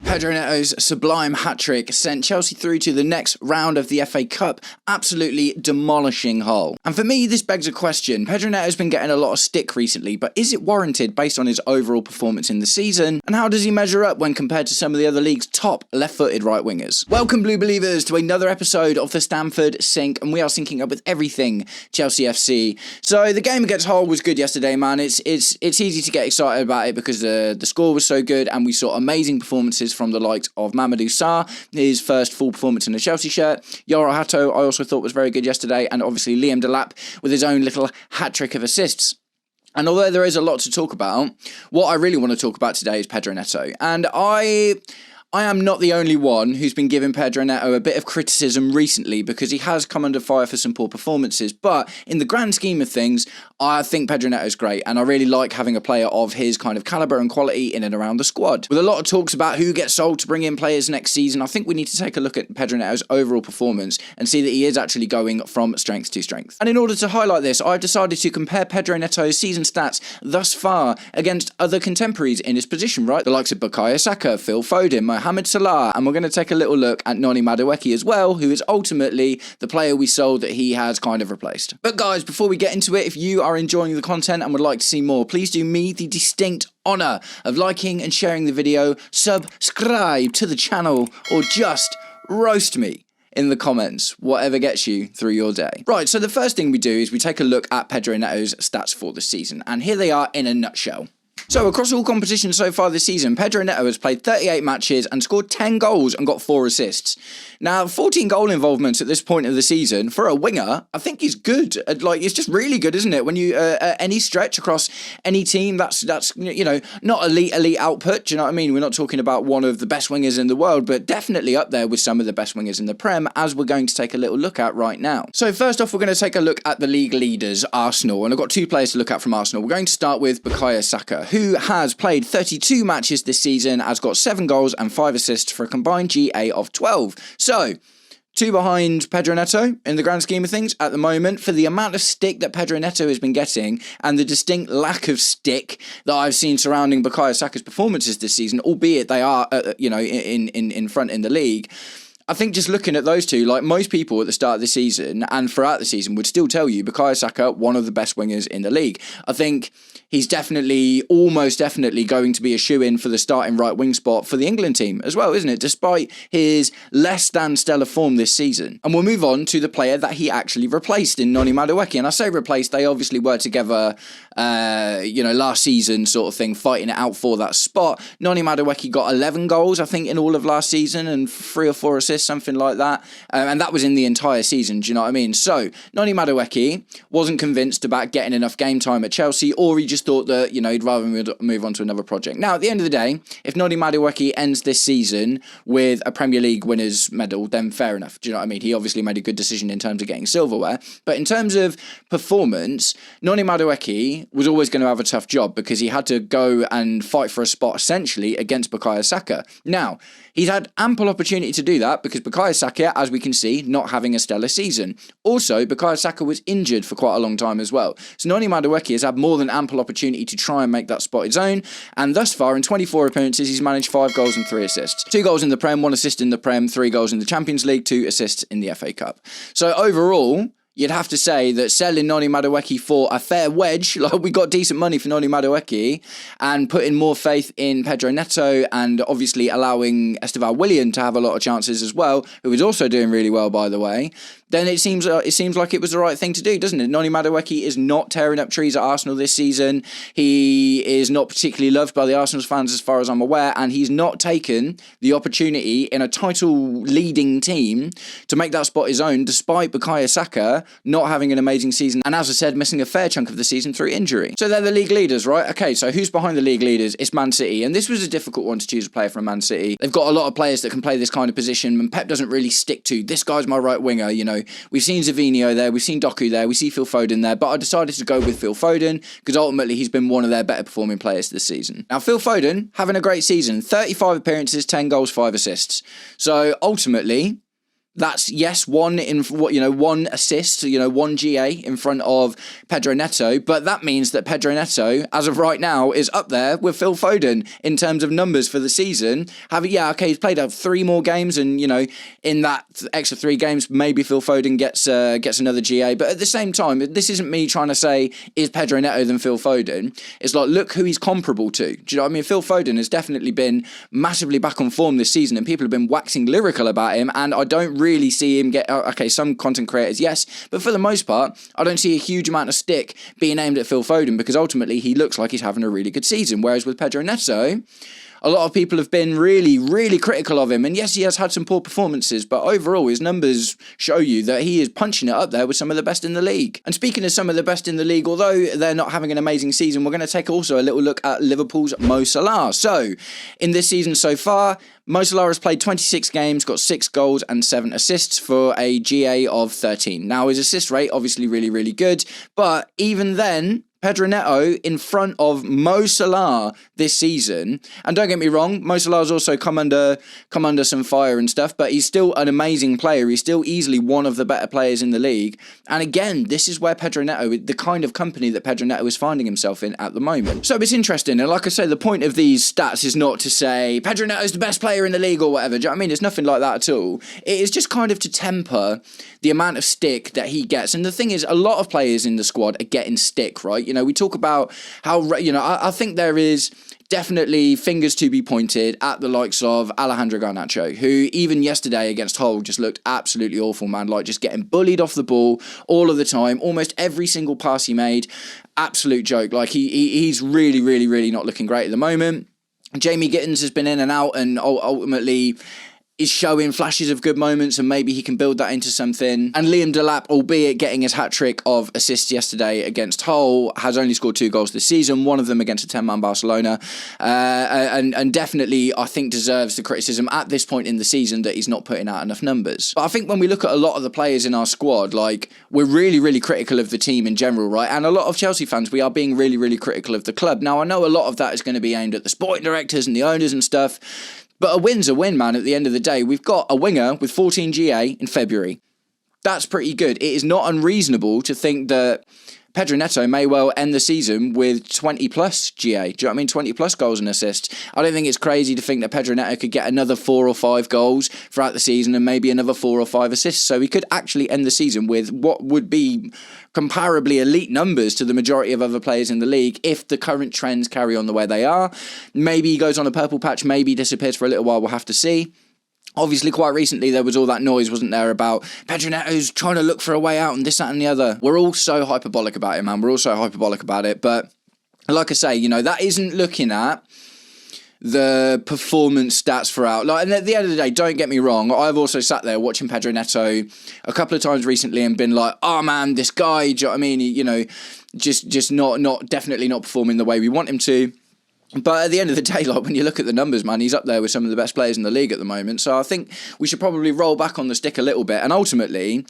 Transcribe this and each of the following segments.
Pedro Neto's sublime hat-trick sent Chelsea through to the next round of the FA Cup, absolutely demolishing Hull. And for me, this begs a question. Pedro Neto's been getting a lot of stick recently, but is it warranted based on his overall performance in the season? And how does he measure up when compared to some of the other league's top left-footed right-wingers? Welcome, Blue Believers, to another episode of the Stamford Sync, and we are syncing up with everything Chelsea FC. So the game against Hull was good yesterday, man. It's easy to get excited about it because the score was so good, and we saw amazing performances from the likes of Salah, his first full performance in a Chelsea shirt. Yoro Hato, I also thought was very good yesterday, and obviously Liam Delap with his own little hat-trick of assists. And although there is a lot to talk about, what I really want to talk about today is Pedro Neto. And I am not the only one who's been giving Pedro Neto a bit of criticism recently because he has come under fire for some poor performances. But in the grand scheme of things, I think Pedro Neto is great, and I really like having a player of his kind of calibre and quality in and around the squad. With a lot of talks about who gets sold to bring in players next season, I think we need to take a look at Pedro Neto's overall performance and see that he is actually going from strength to strength. And in order to highlight this, I've decided to compare Pedro Neto's season stats thus far against other contemporaries in his position, right? The likes of Bukayo, Saka, Phil Foden, Mohamed Salah, and we're going to take a little look at Noni Madueke as well, who is ultimately the player we sold that he has kind of replaced. But guys, before we get into it, if you are enjoying the content and would like to see more, please do me the distinct honour of liking and sharing the video, subscribe to the channel, or just roast me in the comments, whatever gets you through your day. Right, so the first thing we do is we take a look at Pedro Neto's stats for the season, and here they are in a nutshell. So across all competitions so far this season, Pedro Neto has played 38 matches and scored 10 goals and got 4 assists. Now, 14 goal involvements at this point of the season for a winger, I think is good. Like, it's just really good, isn't it? When you any stretch across any team, that's you know, not elite output. Do you know what I mean? We're not talking about one of the best wingers in the world, but definitely up there with some of the best wingers in the Prem, as we're going to take a little look at right now. So first off, we're going to take a look at the league leaders, Arsenal, and I've got 2 players to look at from Arsenal. We're going to start with Bukayo Saka, who has played 32 matches this season, has got 7 goals and 5 assists for a combined GA of 12. So 2 behind Pedro Neto in the grand scheme of things at the moment for the amount of stick that Pedro Neto has been getting and the distinct lack of stick that I've seen surrounding Bukayo Saka's performances this season, albeit they are, you know, in front in the league. I think just looking at those two, like most people at the start of the season and throughout the season would still tell you Bukayo Saka, one of the best wingers in the league. I think he's almost definitely going to be a shoo-in for the starting right wing spot for the England team as well, isn't it? Despite his less than stellar form this season. And we'll move on to the player that he actually replaced in Noni Madueke. And I say replaced, they obviously were together, you know, last season sort of thing, fighting it out for that spot. Noni Madueke got 11 goals, I think, in all of last season and 3 or 4 assists, something like that. And that was in the entire season, do you know what I mean? So, Noni Madueke wasn't convinced about getting enough game time at Chelsea, or he just thought that, you know, he'd rather move on to another project. Now, at the end of the day, if Noni Madueke ends this season with a Premier League winners medal, then fair enough. Do you know what I mean? He obviously made a good decision in terms of getting silverware. But in terms of performance, Noni Madueke was always going to have a tough job because he had to go and fight for a spot essentially against Bukayo Saka. Now, he's had ample opportunity to do that because Bukayo Saka, as we can see, not having a stellar season. Also, Bukayo Saka was injured for quite a long time as well. So Noni Madueke has had more than ample opportunity to try and make that spot his own. And thus far, in 24 appearances, he's managed 5 goals and 3 assists. 2 goals in the Prem, 1 assist in the Prem, 3 goals in the Champions League, 2 assists in the FA Cup. So overall, you'd have to say that selling Noni Madueke for a fair wedge, like we got decent money for Noni Madueke, and putting more faith in Pedro Neto and obviously allowing Esteval Willian to have a lot of chances as well, who is also doing really well, by the way, then it seems like it was the right thing to do, doesn't it? Noni Madueke is not tearing up trees at Arsenal this season. He is not particularly loved by the Arsenal fans as far as I'm aware, and he's not taken the opportunity in a title-leading team to make that spot his own, despite Bukayo Saka not having an amazing season, and as I said, missing a fair chunk of the season through injury. So they're the league leaders, right? Okay, so who's behind the league leaders? It's Man City, and this was a difficult one to choose a player from Man City. They've got a lot of players that can play this kind of position, and Pep doesn't really stick to, this guy's my right winger, you know. We've seen Zavinho there, we've seen Doku there, we see Phil Foden there, but I decided to go with Phil Foden because ultimately he's been one of their better performing players this season. Now, Phil Foden, having a great season, 35 appearances, 10 goals, 5 assists. So ultimately, That's, yes, one assist, one GA in front of Pedro Neto, but that means that Pedro Neto, as of right now, is up there with Phil Foden in terms of numbers for the season. He's played up 3 more games, and, in that extra 3 games, maybe Phil Foden gets another GA, but at the same time, this isn't me trying to say, is Pedro Neto than Phil Foden? It's like, look who he's comparable to. Do you know what I mean? Phil Foden has definitely been massively back on form this season, and people have been waxing lyrical about him, and I don't really see him get... some content creators, yes, but for the most part, I don't see a huge amount of stick being aimed at Phil Foden, because ultimately he looks like he's having a really good season, whereas with Pedro Neto, a lot of people have been really, really critical of him. And yes, he has had some poor performances, but overall his numbers show you that he is punching it up there with some of the best in the league. And speaking of some of the best in the league, although they're not having an amazing season, we're going to take also a little look at Liverpool's Mo Salah. So, in this season so far, Mo Salah has played 26 games, got 6 goals and 7 assists for a GA of 13. Now, his assist rate, obviously really, really good, but even then, Pedro Neto in front of Mo Salah this season. And don't get me wrong, Mo Salah's also come under some fire and stuff, but he's still an amazing player. He's still easily one of the better players in the league. And again, this is where Pedro Neto, the kind of company that Pedro Neto is finding himself in at the moment. So it's interesting. And like I say, the point of these stats is not to say Pedro Neto's the best player in the league or whatever. Do you know what I mean? It's nothing like that at all. It is just kind of to temper the amount of stick that he gets. And the thing is, a lot of players in the squad are getting stick, right? We talk about how, I think there is definitely fingers to be pointed at the likes of Alejandro Garnacho, who even yesterday against Hull just looked absolutely awful, man. Like, just getting bullied off the ball all of the time. Almost every single pass he made, absolute joke. Like, he's really, really, really not looking great at the moment. Jamie Gittins has been in and out, and ultimately is showing flashes of good moments, and maybe he can build that into something. And Liam Delap, albeit getting his hat-trick of assists yesterday against Hull, has only scored 2 goals this season, one of them against a 10-man Barcelona, and definitely, I think, deserves the criticism at this point in the season that he's not putting out enough numbers. But I think when we look at a lot of the players in our squad, like, we're really, really critical of the team in general, right? And a lot of Chelsea fans, we are being really, really critical of the club. Now, I know a lot of that is going to be aimed at the sporting directors and the owners and stuff, but a win's a win, man, at the end of the day. We've got a winger with 14 GA in February. That's pretty good. It is not unreasonable to think that Pedro Neto may well end the season with 20 plus GA. Do you know what I mean? 20 plus goals and assists. I don't think it's crazy to think that Pedro Neto could get another 4 or 5 goals throughout the season and maybe another 4 or 5 assists. So he could actually end the season with what would be comparably elite numbers to the majority of other players in the league if the current trends carry on the way they are. Maybe he goes on a purple patch, maybe he disappears for a little while, we'll have to see. Obviously, quite recently, there was all that noise, wasn't there, about Pedro Neto's trying to look for a way out and this, that and the other. We're all so hyperbolic about it, man. We're all so hyperbolic about it. But like I say, that isn't looking at the performance stats throughout. Like, and at the end of the day, don't get me wrong, I've also sat there watching Pedro Neto a couple of times recently and been like, oh man, this guy, do you know what I mean? Just not definitely not performing the way we want him to. But at the end of the day, like, when you look at the numbers, man, he's up there with some of the best players in the league at the moment. So I think we should probably roll back on the stick a little bit. And ultimately,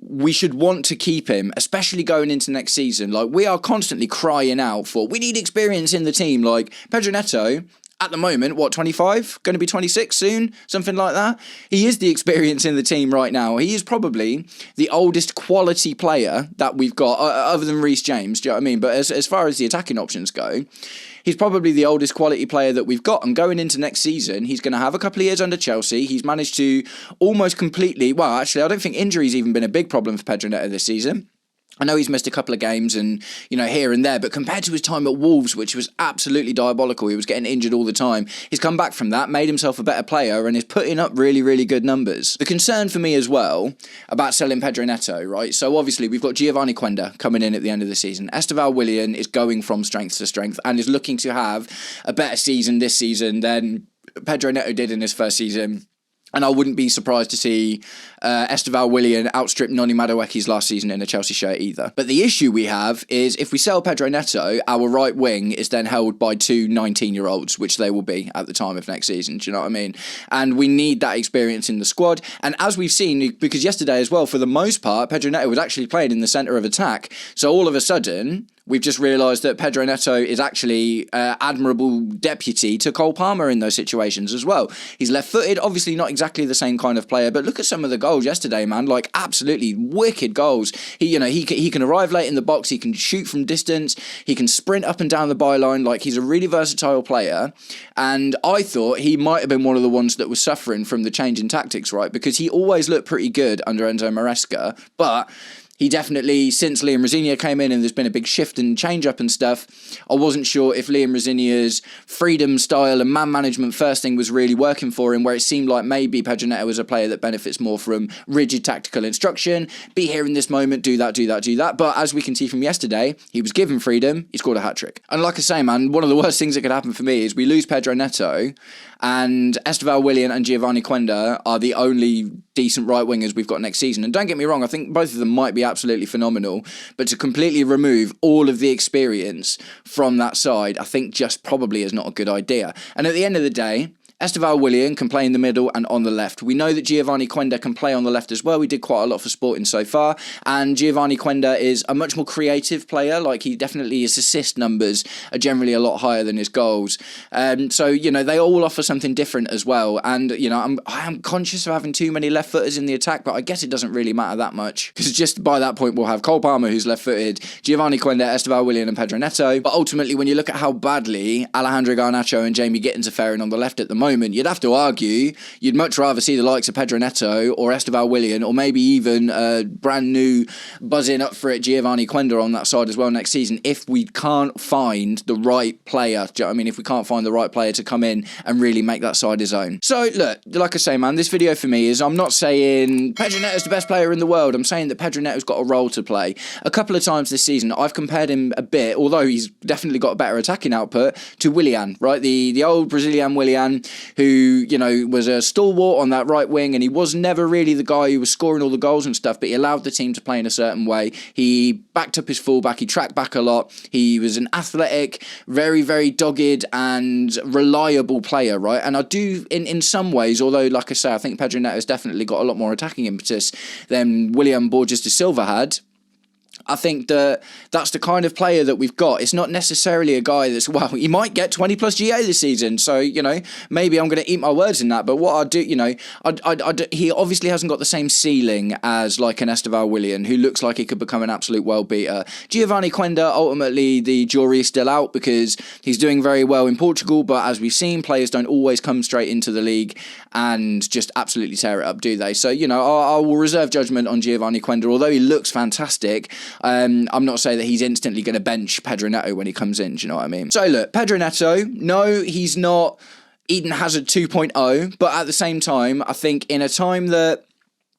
we should want to keep him, especially going into next season. Like, we are constantly crying out for, we need experience in the team. Like, Pedro Neto, at the moment, 25? Going to be 26 soon? Something like that? He is the experience in the team right now. He is probably the oldest quality player that we've got, other than Reece James, do you know what I mean? But as far as the attacking options go, he's probably the oldest quality player that we've got. And going into next season, he's going to have a couple of years under Chelsea. He's managed to almost completely... Well, actually, I don't think injury's even been a big problem for Pedro Neto this season. I know he's missed a couple of games and, here and there, but compared to his time at Wolves, which was absolutely diabolical, he was getting injured all the time, he's come back from that, made himself a better player, and is putting up really, really good numbers. The concern for me as well about selling Pedro Neto, right? So obviously we've got Giovanni Quenda coming in at the end of the season. Esteval Willian is going from strength to strength and is looking to have a better season this season than Pedro Neto did in his first season. And I wouldn't be surprised to see Esteval Willian outstrip Noni Madueke's last season in a Chelsea shirt either. But the issue we have is if we sell Pedro Neto, our right wing is then held by 2 19-year-olds, which they will be at the time of next season. Do you know what I mean? And we need that experience in the squad. And as we've seen, because yesterday as well, for the most part, Pedro Neto was actually playing in the centre of attack. So all of a sudden, we've just realised that Pedro Neto is actually admirable deputy to Cole Palmer in those situations as well. He's left-footed, obviously not exactly the same kind of player, but look at some of the goals yesterday, man. Like, absolutely wicked goals. He can arrive late in the box, he can shoot from distance, he can sprint up and down the byline. Like, he's a really versatile player, and I thought he might have been one of the ones that was suffering from the change in tactics, right? Because he always looked pretty good under Enzo Maresca, but he definitely, since Liam Rosenior came in and there's been a big shift and change up and stuff, I wasn't sure if Liam Rosenior's freedom style and man management first thing was really working for him, where it seemed like maybe Pedro Neto was a player that benefits more from rigid tactical instruction, be here in this moment, do that. But as we can see from yesterday, he was given freedom, he scored a hat-trick. And like I say, man, one of the worst things that could happen for me is we lose Pedro Neto and Esteval Willian and Giovanni Quenda are the only decent right wingers we've got next season. And don't get me wrong, I think both of them might be absolutely phenomenal, but to completely remove all of the experience from that side, I think just probably is not a good idea. And at the end of the day, Esteval Willian can play in the middle and on the left. We know that Giovanni Quenda can play on the left as well. We did quite a lot for Sporting so far. And Giovanni Quenda is a much more creative player. Like, he definitely, his assist numbers are generally a lot higher than his goals. So, they all offer something different as well. And, I am conscious of having too many left footers in the attack, but I guess it doesn't really matter that much. Because just by that point, we'll have Cole Palmer, who's left footed, Giovanni Quenda, Esteval Willian and Pedro Neto. But ultimately, when you look at how badly Alejandro Garnacho and Jamie Gittins are faring on the left at the moment, you'd have to argue you'd much rather see the likes of Pedro Neto or Esteval Willian, or maybe even a brand new buzzing up for it Giovanni Quenda on that side as well next season, if we can't find the right player. Do you know what I mean? If we can't find the right player to come in and really make that side his own. So look, like I say, man, this video for me is, I'm not saying Pedro Neto's the best player in the world. I'm saying that Pedro Neto's got a role to play. A couple of times this season, I've compared him a bit, although he's definitely got a better attacking output, to Willian, right? The old Brazilian Willian, who, was a stalwart on that right wing, and he was never really the guy who was scoring all the goals and stuff, but he allowed the team to play in a certain way. He backed up his fullback, he tracked back a lot, he was an athletic, very, very dogged and reliable player, right? And I do, in some ways, although, like I say, I think Pedro Neto has definitely got a lot more attacking impetus than William Borges de Silva had, I think that that's the kind of player that we've got. It's not necessarily a guy that's, well, he might get 20 plus GA this season, so, maybe I'm going to eat my words in that, but what I do, he obviously hasn't got the same ceiling as like an Esteval Willian, who looks like he could become an absolute world beater. Giovanni Quenda, ultimately the jury is still out because he's doing very well in Portugal, but as we've seen, players don't always come straight into the league and just absolutely tear it up, do they? So, I will reserve judgment on Giovanni Quenda, although he looks fantastic. I'm not saying that he's instantly going to bench Pedro Neto when he comes in, do you know what I mean? So look, Pedro Neto, no, he's not Eden Hazard 2.0, but at the same time, I think in a time that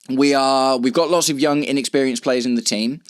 we've got lots of young, inexperienced players in the team,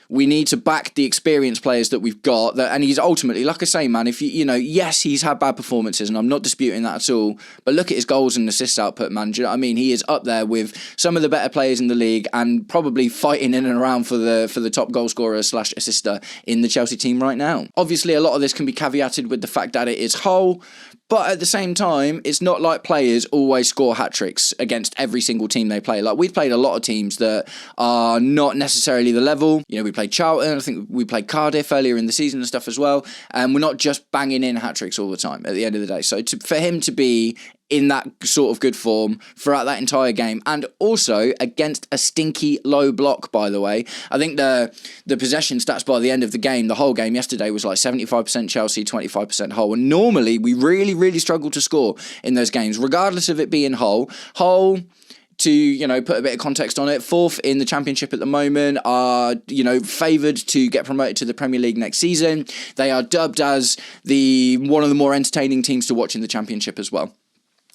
we need to back the experienced players that we've got. And he's ultimately, like I say, man, if yes, he's had bad performances, and I'm not disputing that at all. But look at his goals and assist output, man. Do you know what I mean? He is up there with some of the better players in the league, and probably fighting in and around for the top goal scorer / assister in the Chelsea team right now. Obviously, a lot of this can be caveated with the fact that it is Hull. But at the same time, it's not like players always score hat-tricks against every single team they play. Like, we've played a lot of teams that are not necessarily the level. We played Charlton, I think we played Cardiff earlier in the season and stuff as well. And we're not just banging in hat-tricks all the time at the end of the day. So for him to be in that sort of good form throughout that entire game, and also against a stinky low block, by the way. I think the possession stats by the end of the game, the whole game yesterday, was like 75% Chelsea, 25% Hull. And normally we really, really struggle to score in those games, regardless of it being Hull. Hull, to, put a bit of context on it, 4th in the Championship at the moment, are, favoured to get promoted to the Premier League next season. They are dubbed as one of the more entertaining teams to watch in the Championship as well.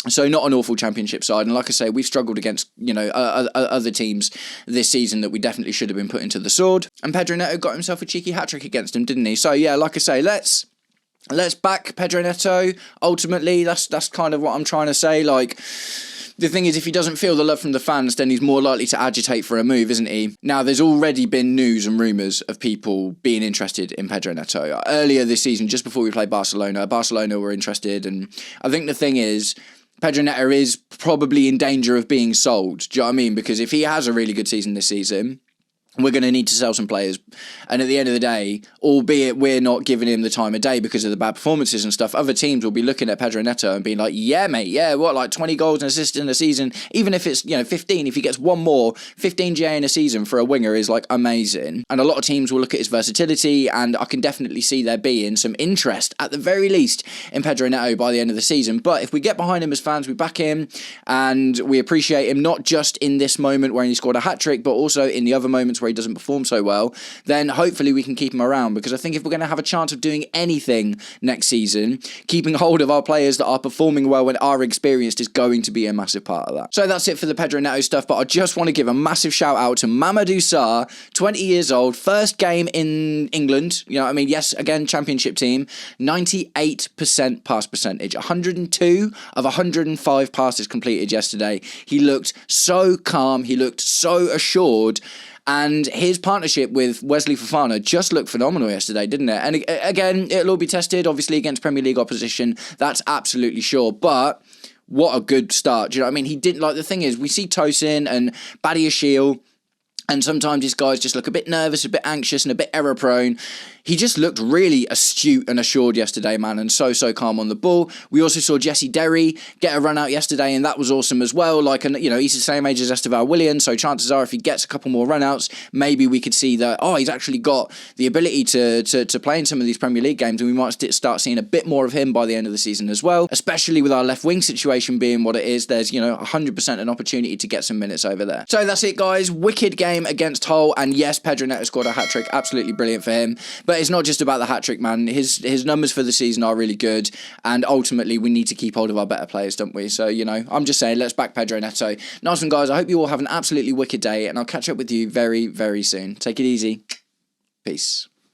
So not an awful Championship side, and like I say, we've struggled against other teams this season that we definitely should have been putting to the sword. And Pedro Neto got himself a cheeky hat-trick against him, didn't he? So yeah, like I say, let's back Pedro Neto. Ultimately, that's kind of what I'm trying to say. Like, the thing is, if he doesn't feel the love from the fans, then he's more likely to agitate for a move, isn't he? Now, there's already been news and rumours of people being interested in Pedro Neto. Earlier this season, just before we played Barcelona were interested, and I think the thing is, Pedro Neto is probably in danger of being sold. Do you know what I mean? Because if he has a really good season this season, we're going to need to sell some players. And at the end of the day, albeit we're not giving him the time of day because of the bad performances and stuff, other teams will be looking at Pedro Neto and being like, yeah, mate, yeah, what, like 20 goals and assists in a season, even if it's, 15, if he gets one more, 15 GA in a season for a winger is like amazing. And a lot of teams will look at his versatility, and I can definitely see there being some interest, at the very least, in Pedro Neto by the end of the season. But if we get behind him as fans, we back him, and we appreciate him not just in this moment where he scored a hat-trick, but also in the other moments where he doesn't perform so well, then hopefully we can keep him around, because I think if we're going to have a chance of doing anything next season, keeping hold of our players that are performing well and are experienced is going to be a massive part of that. So that's it for the Pedro Neto stuff, but I just want to give a massive shout out to Mamadou Sarr, 20 years old, first game in England, yes, again, championship team, 98% pass percentage, 102 of 105 passes completed yesterday. He looked so calm, he looked so assured, and his partnership with Wesley Fofana just looked phenomenal yesterday, didn't it? And again, it'll all be tested, obviously, against Premier League opposition. That's absolutely sure. But what a good start. Do you know what I mean? He didn't, the thing is, we see Tosin and Badiashile, and sometimes these guys just look a bit nervous, a bit anxious, and a bit error prone. He just looked really astute and assured yesterday, man, and so calm on the ball. We also saw Jesse Derry get a run out yesterday, and that was awesome as well. He's the same age as Esteval William, so chances are if he gets a couple more run outs, maybe we could see that, he's actually got the ability to play in some of these Premier League games, and we might start seeing a bit more of him by the end of the season as well, especially with our left wing situation being what it is. There's, 100% an opportunity to get some minutes over there. So that's it, guys. Wicked game against Hull, and yes, Pedro Neto scored a hat-trick. Absolutely brilliant for him. But it's not just about the hat-trick, man. His numbers for the season are really good, and ultimately we need to keep hold of our better players, don't we? So, I'm just saying, let's back Pedro Neto. Nice one, guys. I hope you all have an absolutely wicked day, and I'll catch up with you very, very soon. Take it easy. Peace.